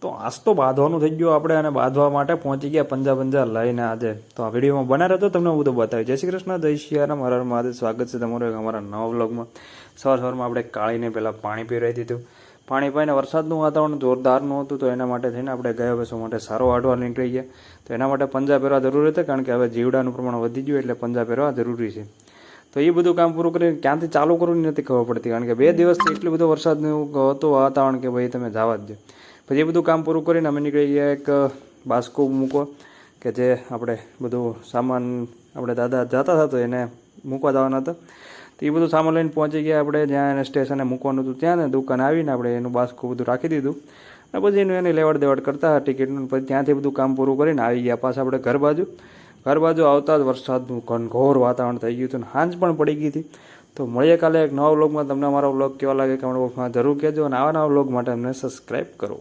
તો આજ તો બાંધવાનું થઈ ગયું આપણે, અને બાંધવા માટે પહોંચી ગયા પંજા લઈને આજે. તો આ વિડીયોમાં બના રહેતો તમને હું બધું બતાવ્યું. જય શ્રી કૃષ્ણ, જય સિયારામ, હર હર મહાદેવ. સ્વાગત છે તમારું એક અમારા નવા વ્લોગમાં. સવારમાં આપણે કાળીને પહેલાં પાણી પીવડાવી દીધું. પાણી પાઈને વરસાદનું વાતાવરણ જોરદારનું હતું, તો એના માટે થઈને આપણે ગયા વર્ષો માટે સારો વાઢવા નીકળી ગયા. તો એના માટે પંજા પહેરવા જરૂરી હતા, કારણ કે હવે જીવડાનું પ્રમાણ વધી ગયું એટલે પંજા પહેરવા જરૂરી છે. તો એ બધું કામ પૂરું કરીને ક્યાંથી ચાલુ કરવું નથી ખબર પડતી, કારણ કે 2 દિવસથી એટલું બધું વરસાદનું હતું વાતાવરણ કે ભાઈ તમે જવા જ દો. પછી એ બધું કામ પૂરું કરીને અમે નીકળી ગયા એક બાસ્કો મૂકવા, કે જે આપણે બધું સામાન આપણે દાદા જતા હતા તો એને મૂકવા જવાના હતા. તો એ બધું સામાન લઈને પહોંચી ગયા આપણે જ્યાં એને સ્ટેશને મૂકવાનું હતું ત્યાં. ને દુકાન આવીને આપણે એનું બાસ્કો બધું રાખી દીધું, અને પછી એનું એને લેવડ દેવડ કરતા ટિકિટનું. પછી ત્યાંથી બધું કામ પૂરું કરીને આવી ગયા પાછા આપણે ઘર બાજુ આવતા જ વરસાદનું ઘનઘોર વાતાવરણ થઈ ગયું હતું, અને સાંજ પણ પડી ગઈ હતી. તો મળીએ કાલે એક નવા વ્લોગમાં. તમને અમારો વ્લોગ કેવા લાગે કમેન્ટ બોક્સમાં જરૂર કહેજો, અને આવા નવા વ્લોગ માટે અમને સબસ્ક્રાઈબ કરો.